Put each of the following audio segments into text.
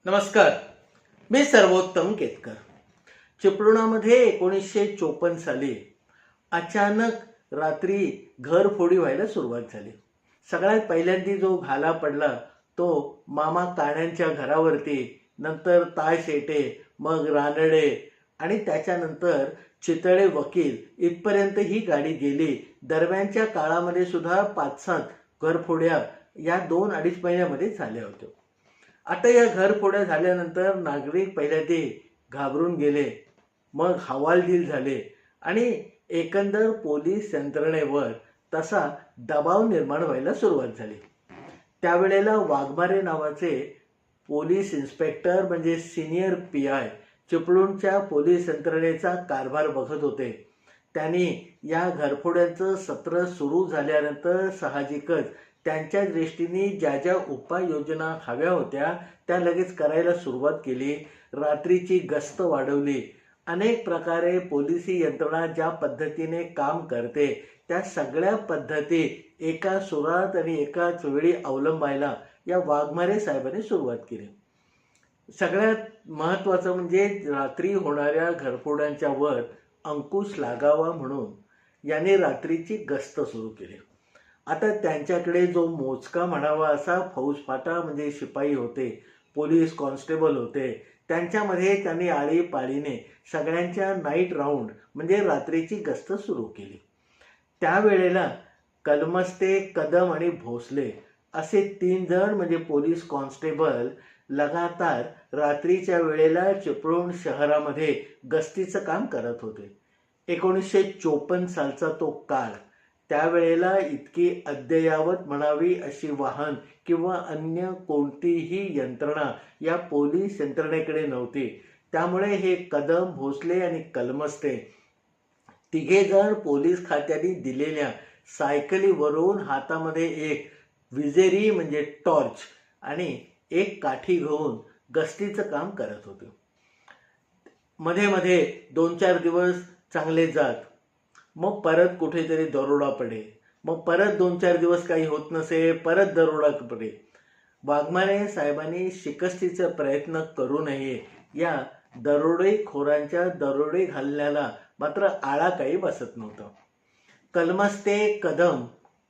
नमस्कार, मी सर्वोत्तम केतकर. चिपळुणामध्ये 1954 साली अचानक रात्री घरफोडी व्हायला सुरुवात झाली. सगळ्यात पहिल्यांदा जो घाला पडला तो मामा काण्यांच्या घरावरती, नंतर तायशेटे, मग रानडे आणि त्याच्यानंतर चितळे वकील इथपर्यंत ही गाडी गेली. दरम्यानच्या काळामध्ये सुद्धा 5-7 घरफोड्या या 2-2.5 महिन्यामध्ये झाल्या होत्या. आता या घरफोड्या झाल्यानंतर नागरिक पहिल्यांदा घाबरून गेले, मग हवालदिल झाले आणि एकंदर पोलीस यंत्रणेवर तसा दबाव निर्माण व्हायला सुरुवात झाली. त्यावेळेला वाघमारे नावाचे पोलीस इन्स्पेक्टर म्हणजे सिनियर PI चिपळूणच्या पोलीस यंत्रणेचा कारभार बघत होते. त्यांनी या घरफोड्यांचं सत्र सुरू झाल्यानंतर साहजिकच त्यांच्या दृष्टीने ज्या ज्या उपाययोजना हव्या होत्या त्या लगेच करायला सुरुवात केली. रात्रीची गस्त वाढवली. अनेक प्रकारे पोलिसी यंत्रणा ज्या पद्धतीने काम करते त्या सगळ्या पद्धती एका सुरात आणि एकाच वेळी अवलंबायला या वाघमारे साहेबांनी सुरुवात केली. सगळ्यात महत्त्वाचं म्हणजे रात्री होणाऱ्या घरफोड्यांच्या वर अंकुश लागावा म्हणून याने रात्रीची गस्त सुरू केली. आता त्यांच्याकडे जो मोजका म्हणावा असा फौजफाटा म्हणजे शिपाई होते, पोलीस कॉन्स्टेबल होते, त्यांच्यामध्ये त्यांनी आळीपाळीने सगळ्यांच्या नाईट राऊंड म्हणजे रात्रीची गस्त सुरू केली. त्यावेळेला कलमस्ते, कदम आणि भोसले असे 3 जण म्हणजे पोलीस कॉन्स्टेबल लगातार रात्रीच्या वेळेला चिपळूण शहरामध्ये गस्तीचं काम करत होते. 1954 सालचा तो काळ. त्यावेळेला इतकी अद्ययावत म्हणावी अशी वाहन किंवा अन्य कोणतीही यंत्रणा या पोलीस यंत्रणेकडे नव्हती. त्यामुळे हे कदम, भोसले आणि कलमस्ते तिघे जण पोलीस खात्याने दिलेल्या सायकलीवरून हातामध्ये एक विजेरी म्हणजे टॉर्च आणि एक काठी घेऊन गस्तीचं काम करत होते. मध्ये मध्ये 2-4 दिवस चांगले जात, मग परत कुठेतरी दरोडा पडे, मग परत 2-4 दिवस काही होत नसे, परत दरोडा पडे. वाघमारे साहेबांनी शिकस्तीचा प्रयत्न करू नये या दरोडेखोरांच्या दरोडे घालण्याला मात्र आळा काही बसत नव्हतं. कलमस्ते, कदम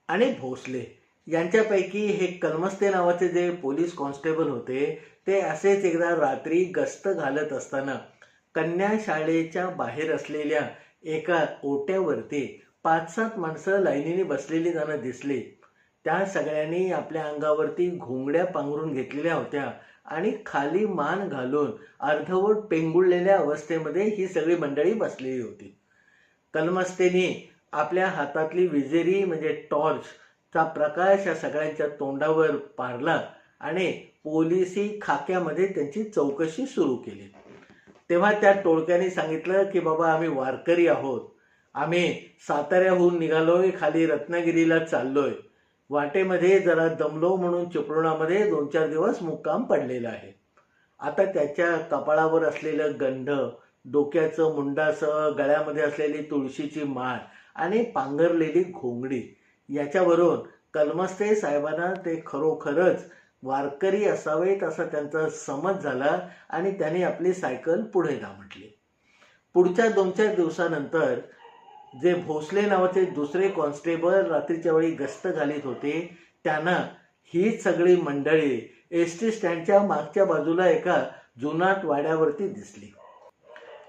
आणि भोसले यांच्यापैकी हे कलमस्ते नावाचे जे पोलीस कॉन्स्टेबल होते ते असेच एकदा रात्री गस्त घालत असताना कन्या शाळेच्या बाहेर असलेल्या एका ओट्यावरती 5-7 माणसं लाईनीने बसलेली त्यांना दिसली. त्या सगळ्यांनी आपल्या अंगावरती घोंगड्या पांघरून घेतलेल्या होत्या आणि खाली मान घालून अर्धवट पेंगुळलेल्या अवस्थेमध्ये ही सगळी मंडळी बसलेली होती. कलमस्तेनी आपल्या हातातली विजेरी म्हणजे टॉर्चचा प्रकाश या सगळ्यांच्या तोंडावर पाडला आणि पोलिसी खाक्यामध्ये त्यांची चौकशी सुरू केली. तेव्हा त्या टोळक्याने सांगितलं की बाबा आम्ही वारकरी आहोत, आम्ही साताऱ्याहून निघालोय, खाली रत्नागिरीला चाललोय, वाटेमध्ये जरा दमलो म्हणून चिपळुणामध्ये 2-4 दिवस मुक्काम पडलेला आहे. आता त्याच्या कपाळावर असलेलं गंध, डोक्याचं मुंडासह गळ्यामध्ये असलेली तुळशीची माळ आणि पांघरलेली घोंगडी याच्यावरून कलमस्ते साहेबांना ते खरोखरच वारकरी असावेत असा त्यांचा समज झाला आणि त्यांनी आपली सायकल पुढे दामटली. पुढच्या 2-4 दिवसानंतर जे भोसले नावाचे दुसरे कॉन्स्टेबल रात्रीच्या वेळी गस्त घालीत होते त्यांना ही सगळी मंडळी ST स्टँडच्या मागच्या बाजूला एका जुनाट वाड्यावरती दिसली.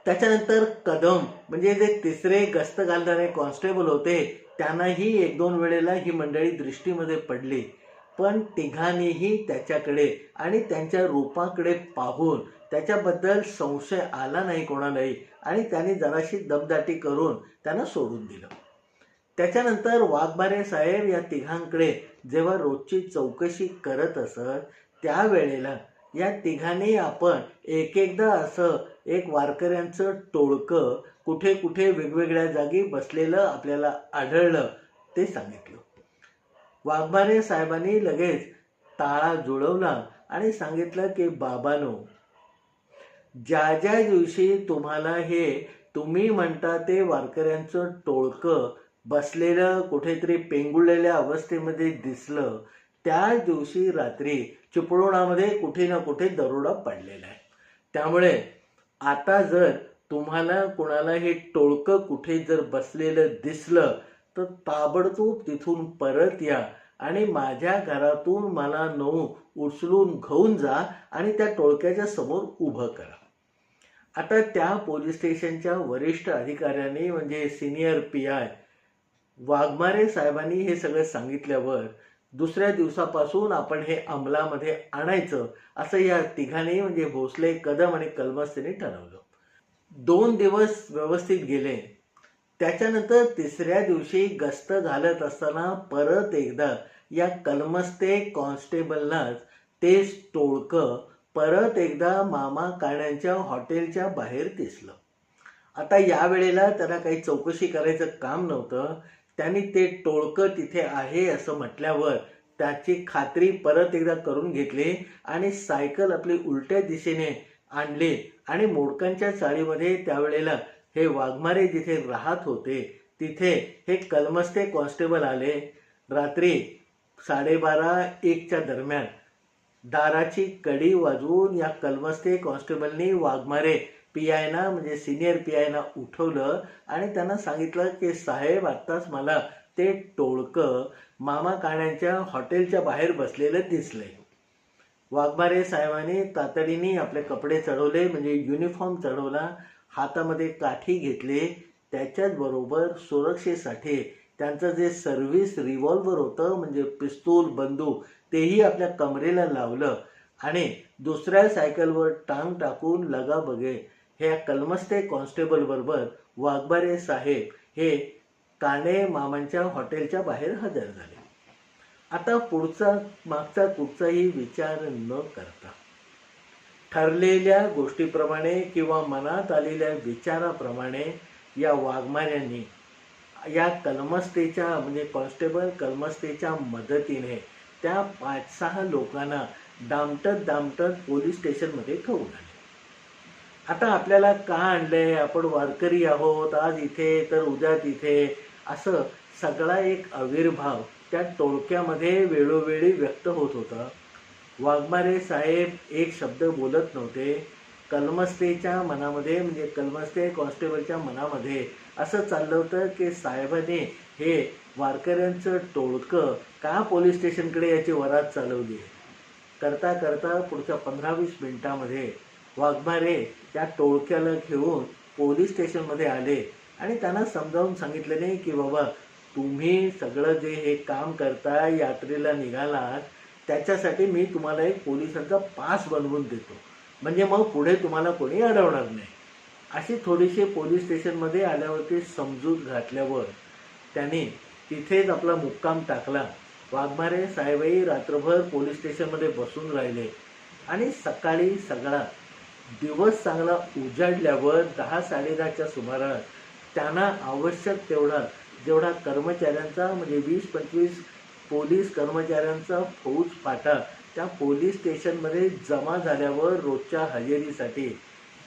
त्याच्यानंतर कदम म्हणजे जे तिसरे गस्त घालणारे कॉन्स्टेबल होते त्यांनाही 1-2 वेळेला ही मंडळी दृष्टीमध्ये पडली. पण तिघांनीही त्याच्याकडे आणि त्यांच्या रूपाकडे पाहून त्याच्याबद्दल संशय आला नाही कोणालाही आणि त्यांनी जराशी दमदाटी करून त्यांना सोडून दिलं. त्याच्यानंतर वाघमारे साहेब या तिघांकडे जेव्हा रोजची चौकशी करत असत त्यावेळेला या तिघांनी आपण एकदा असं एक वारकऱ्यांचं टोळकं कुठे कुठे वेगवेगळ्या जागी बसलेलं आपल्याला आढळलं ते सांगितलं. वाघमारे साहेबांनी लगेच टाळा जुळवला आणि सांगितलं की बाबांनो, ज्या ज्या दिवशी तुम्हाला हे तुम्ही म्हणता ते वारकऱ्यांचं टोळकं बसलेलं कुठेतरी पेंगुळलेल्या अवस्थेमध्ये दिसलं त्याच दिवशी रात्री चिपळुणामध्ये कुठे ना कुठे दरोडा पडलेला आहे. त्यामुळे आता जर तुम्हाला कोणाला हे टोळकं कुठे जर बसलेलं दिसलं तर ताबडतोब तिथून परत या आणि माझ्या घरातून मला नऊ उचलून घेऊन जा आणि त्या टोळक्याच्या समोर उभं करा. आता त्या पोलीस स्टेशनच्या वरिष्ठ अधिकाऱ्यांनी म्हणजे सिनियर PI वाघमारे साहेबांनी हे सगळं सांगितल्यावर दुसऱ्या दिवसापासून आपण हे अंमलामध्ये आणायचं असं या तिघांनी म्हणजे भोसले, कदम आणि कलमस्तेने ठरवलं. 2 दिवस व्यवस्थित गेले. त्याच्यानंतर तिसऱ्या दिवशी गस्त घालत असताना परत एकदा या कलमस्ते कॉन्स्टेबललाच तेच टोळकं परत एकदा मामा काण्यांच्या हॉटेलच्या बाहेर दिसलं. आता यावेळेला त्याला काही चौकशी करायचं काम नव्हतं. त्यांनी ते टोळकं तिथे आहे असं म्हटल्यावर त्याची खात्री परत एकदा करून घेतली आणि सायकल आपली उलट्या दिशेने आणली आणि मोडकांच्या चाळीमध्ये त्यावेळेला हे वाघमारे जिथे राहत होते तिथे हे कलमस्ते कॉन्स्टेबल आले. रात्री 12:30-1च्या दरम्यान दाराची कडी वाजवून या कलमस्ते कॉन्स्टेबलनी वाघमारे PI ना म्हणजे सिनियर PI ना उठवलं आणि त्यांना सांगितलं की साहेब आत्ताच मला ते टोळकं मामा काण्यांच्या हॉटेलच्या बाहेर बसलेलं दिसलंय. वाघमारे साहेबांनी तातडीने आपले कपडे चढवले म्हणजे युनिफॉर्म चढवला, हातामध्ये काठी घेतले. त्याच्याच बरोबर सुरक्षेसाठी त्यांचं जे सर्व्हिस रिव्हॉल्वर होतं म्हणजे पिस्तूल बंदूक तेही आपल्या कमरेला लावलं आणि दुसऱ्या सायकलवर टांग टाकून लगाबगे हे कलमस्ते कॉन्स्टेबल बरोबर वाघमारे साहेब हे काणे मामांच्या हॉटेलच्या बाहेर हजर झाले. आता मागचा कुठचाही विचार न करता ठरलेल्या गोष्टीप्रमाणे किंवा मनात आलेल्या विचाराप्रमाणे या वाघमाऱ्यांनी या कलमस्तेच्या म्हणजे कॉन्स्टेबल कलमस्तेच्या मदतीने त्या 5-6 लोकांना दामटत पोलीस स्टेशनमध्ये घेऊन आले. आता आपल्याला का आणलंय, आपण वारकरी आहोत, आज इथे तर उद्या तिथे, असं सगळा एक आविर्भाव त्या टोळक्यामध्ये वेळोवेळी व्यक्त होत होता. वाघमारे साहेब एक शब्द बोलत नव्हते. कलमस्तेच्या मनामध्ये म्हणजे कलमस्ते कॉन्स्टेबलच्या मनामध्ये असं चाललं होतं की साहेबांनी हे वारकऱ्यांचं टोळकं का पोलीस स्टेशनकडे याची वरात चालवली. करता करता पुढच्या 15-20 मिनिटामध्ये वाघमारे त्या टोळक्याला घेऊन पोलीस स्टेशनमध्ये आले आणि त्यांना समजावून सांगितलं नाही की बाबा तुम्ही सगळं जे हे काम करताय, यात्रेला निघालात, त्याच्यासाठी मी तुम्हाला एक पोलिसांचा पास बनवून देतो, म्हणजे मग पुढे तुम्हाला कोणी अडवणार नाही. अशी थोडीशी पोलीस स्टेशनमध्ये आल्यावरती समजूत घातल्यावर त्यांनी तिथेच आपला मुक्काम टाकला. वाघमारे साहेबही रात्रभर पोलीस स्टेशनमध्ये बसून राहिले आणि सकाळी सगळा दिवस चांगला उजाडल्यावर 10-10:30च्या सुमारास त्यांना आवश्यक जेवढा कर्मचाऱ्यांचा म्हणजे 20-25 पोलीस कर्मचाऱ्यांचा फौज पाटा त्या पोलीस स्टेशनमध्ये जमा झाल्यावर रोजच्या हजेरीसाठी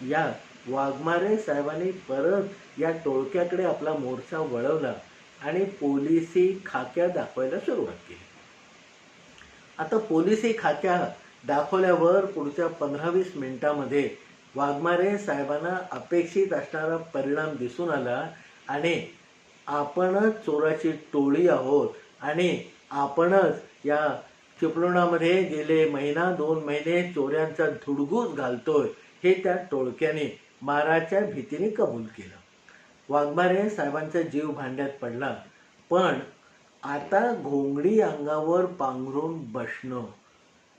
या वाघमारे साहेबांनी परत या टोळक्याकडे आपला मोर्चा वळवला आणि पोलिसी खाक्या दाखवायला सुरुवात केली. आता पोलिसी खाक्या दाखवल्यावर पुढच्या 15-20 मिनिटांमध्ये वाघमारे साहेबांना अपेक्षित असणारा परिणाम दिसून आला आणि आपणच चोराची टोळी आहोत आणि आपणच या चिपळुणामध्ये गेले 1-2 महिने चोऱ्यांचा धुडगूस घालतोय हे त्या टोळक्याने माराच्या भीतीने कबूल केलं. वाघमारे साहेबांचा जीव भांड्यात पडला, पण आता घोंगडी अंगावर पांघरून बसणं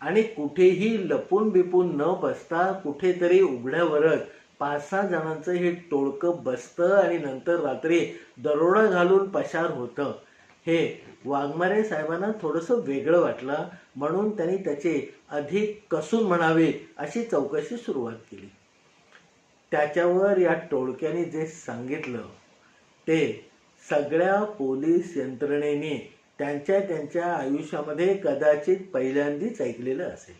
आणि कुठेही लपून बिपून न बसता कुठेतरी उघड्यावरच 5-6 जणांचं हे टोळकं बसतं आणि नंतर रात्री दरोडा घालून पसार होतं, हे वाघमारे साहेबांना थोडंसं वेगळं वाटलं. म्हणून त्यांनी त्याचे अधिक कसून म्हणावे अशी चौकशी सुरुवात केली. त्याच्यावर या टोळक्याने जे सांगितलं ते सगळ्या पोलीस यंत्रणेने त्यांच्या आयुष्यामध्ये कदाचित पहिल्यांदाच ऐकलेलं असेल.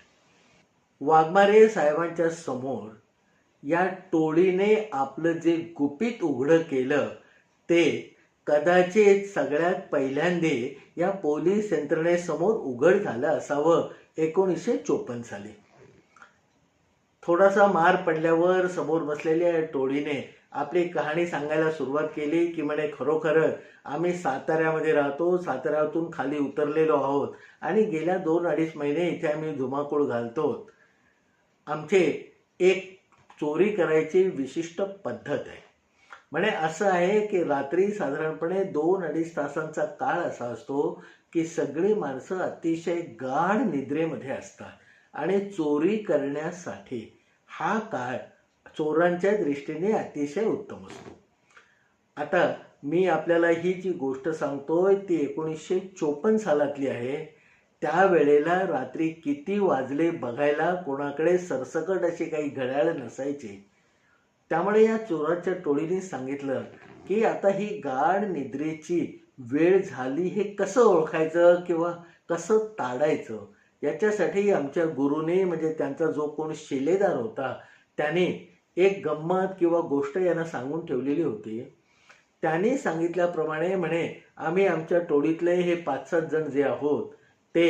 वाघमारे साहेबांच्या समोर या टोळीने आपलं जे गुपित उघडं केलं ते कदाचित सगळ्यात पहिल्यांदा या पोलीस यंत्रणेसमोर उघड झालं असावं 1954 साली. थोडासा मार पडल्यावर समोर बसलेल्या टोळीने आपली कहाणी सांगायला सुरुवात केली की म्हणे खरोखरच आम्ही साताऱ्यामध्ये राहतो, साताऱ्यातून खाली उतरलेलो आहोत आणि गेल्या 2-2.5 महिने इथे आम्ही धुमाकूळ घालतो. आमचे एक चोरी करायची विशिष्ट पद्धत आहे. म्हणे असं आहे की रात्री साधारणपणे 2-2.5 तासांचा काळ असा असतो की सगळी माणसं अतिशय गाढ निद्रेमध्ये असतात आणि चोरी करण्यासाठी हा काळ चोरांच्या दृष्टीने अतिशय उत्तम असतो. आता मी आपल्याला ही जी गोष्ट सांगतोय ती 1954 सालातली आहे. त्यावेळेला रात्री किती वाजले बघायला कोणाकडे सरसकट अशी काही घड्याळ नसायची. त्यामुळे या चोराच्या टोळीने सांगितलं की आता ही गाढ निद्रेची वेळ झाली हे कसं ओळखायचं किंवा कसं ताडायचं, याच्यासाठी आमच्या गुरुने म्हणजे त्यांचा जो कोण शिलेदार होता त्याने एक गंमत किंवा गोष्ट यांना सांगून ठेवलेली होती. त्यांनी सांगितल्याप्रमाणे म्हणे आम्ही आमच्या टोळीतले हे 5-7 जण जे आहोत ते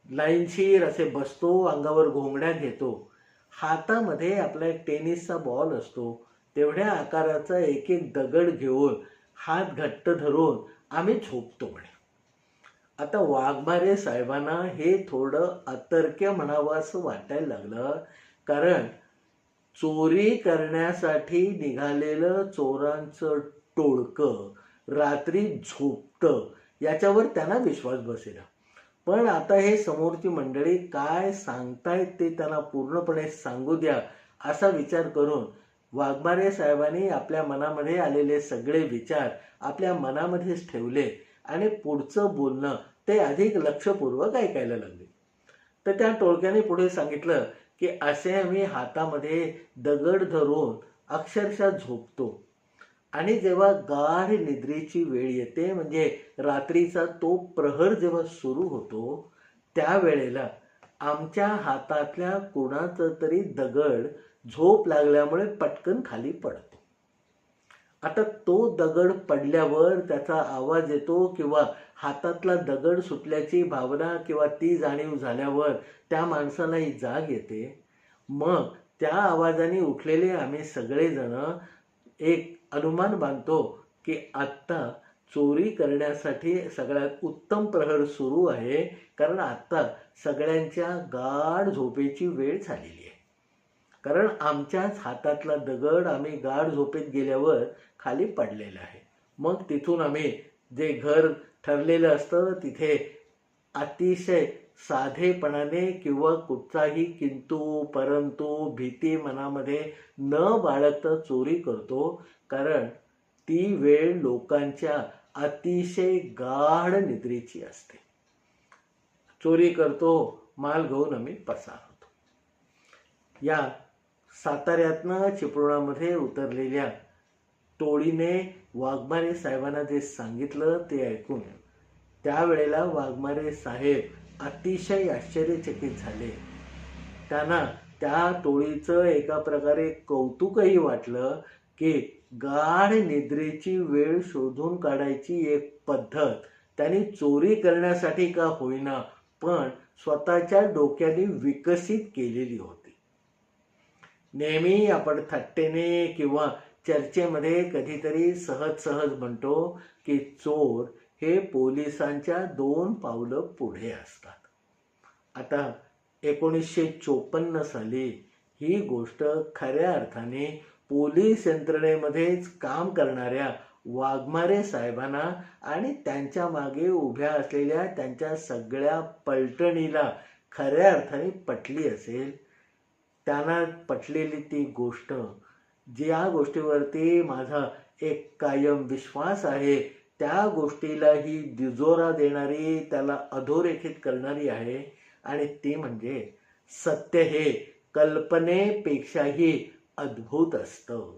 लाईनशीर असे बसतो, अंगावर घोंगड्या घेतो, हातामध्ये आपला एक टेनिसचा बॉल असतो तेवढ्या आकाराचा एक एक दगड घेऊन हात घट्ट धरून आम्ही झोपतो म्हणे. आता वाघमारे साहेबांना हे थोडं अतर्क्य म्हणावं असं वाटायला लागलं, कारण चोरी करण्यासाठी निघालेलं चोरांचं टोळकं रात्री झोपतं याच्यावर त्यांना विश्वास बसेना. पण आता हे समोरची मंडळी काय सांगतायत ते त्यांना पूर्णपणे सांगू द्या असा विचार करून वाघमारे साहेबांनी आपल्या मनामध्ये आलेले सगळे विचार आपल्या मनामध्येच ठेवले आणि पुढचं बोलणं ते अधिक लक्षपूर्वक ऐकायला लागले. तर त्या टोळक्याने पुढे सांगितलं की असे आम्ही हातामध्ये दगड धरून अक्षरशः झोपतो आणि जेव्हा गाढ निद्रेची वेळ येते म्हणजे रात्रीचा तो प्रहर जेव्हा सुरू होतो त्यावेळेला आमच्या हातातल्या कोणाचा तरी दगड झोप लागल्यामुळे पटकन खाली पडतो. आता तो दगड पडल्यावर त्याचा आवाज येतो किंवा हातातला दगड सुटल्याची भावना किंवा ती जाणीव झाल्यावर त्या माणसाला ही जाग येते. मग त्या आवाजाने उठलेले आम्ही सगळेजण एक अनुमान बांधतो की आत्ता चोरी करण्यासाठी सगळ्यात उत्तम प्रहर सुरू आहे, कारण आत्ता सगळ्यांच्या गाढ झोपेची वेळ झालेली आहे. कारण आमच्याच हातातला दगड आम्ही गाढ झोपेत गेल्यावर खाली पडलेला आहे. मग तिथून आम्ही जे घर ठरलेलं असतं तिथे अतिशय साधेपणाने किंवा कुठचाही किंतु परंतु भीती मनामध्ये न बाळगता चोरी करतो, कारण ती वेळ लोकांच्या अतिशय गाढ निद्रेची असते. चोरी करतो, माल घेऊन आम्ही पसार होतो. या साताऱ्यातनं चिपळुणामध्ये उतरलेल्या टोळीने वाघमारे साहेबांना जे सांगितलं ते ऐकून त्यावेळेला वाघमारे साहेब अतिशय आश्चर्यचकित झाले. त्यांना त्या टोळीचं एका प्रकारे कौतुकही वाटलं की गाढ निद्रेची वेळ शोधून काढायची एक पद्धत त्यांनी चोरी करण्यासाठी का होईना पण स्वतःच्या डोक्याने विकसित केलेली होती. नेहमी आपण थट्टेने किंवा चर्चेमध्ये कधीतरी सहज म्हणतो की चोर हे पोलिसांच्या 2 पावलं पुढे असतात. आता 1954 साली ही गोष्ट खऱ्या अर्थाने पोलीस यंत्रणेमध्येच काम करणाऱ्या वाघमारे साहेबांना आणि त्यांच्या मागे उभ्या असलेल्या त्यांच्या सगळ्या पलटणीला खऱ्या अर्थाने पटली असेल. त्यांना पटलेली ती गोष्ट, ज्या गोष्टीवरती माझा एक कायम विश्वास आहे, त्या गोष्टीला ही दुजोरा देणारी, त्याला अधोरेखित करणारी आहे आणि ती म्हणजे सत्य हे कल्पनेपेक्षाही अद्भुत असतं.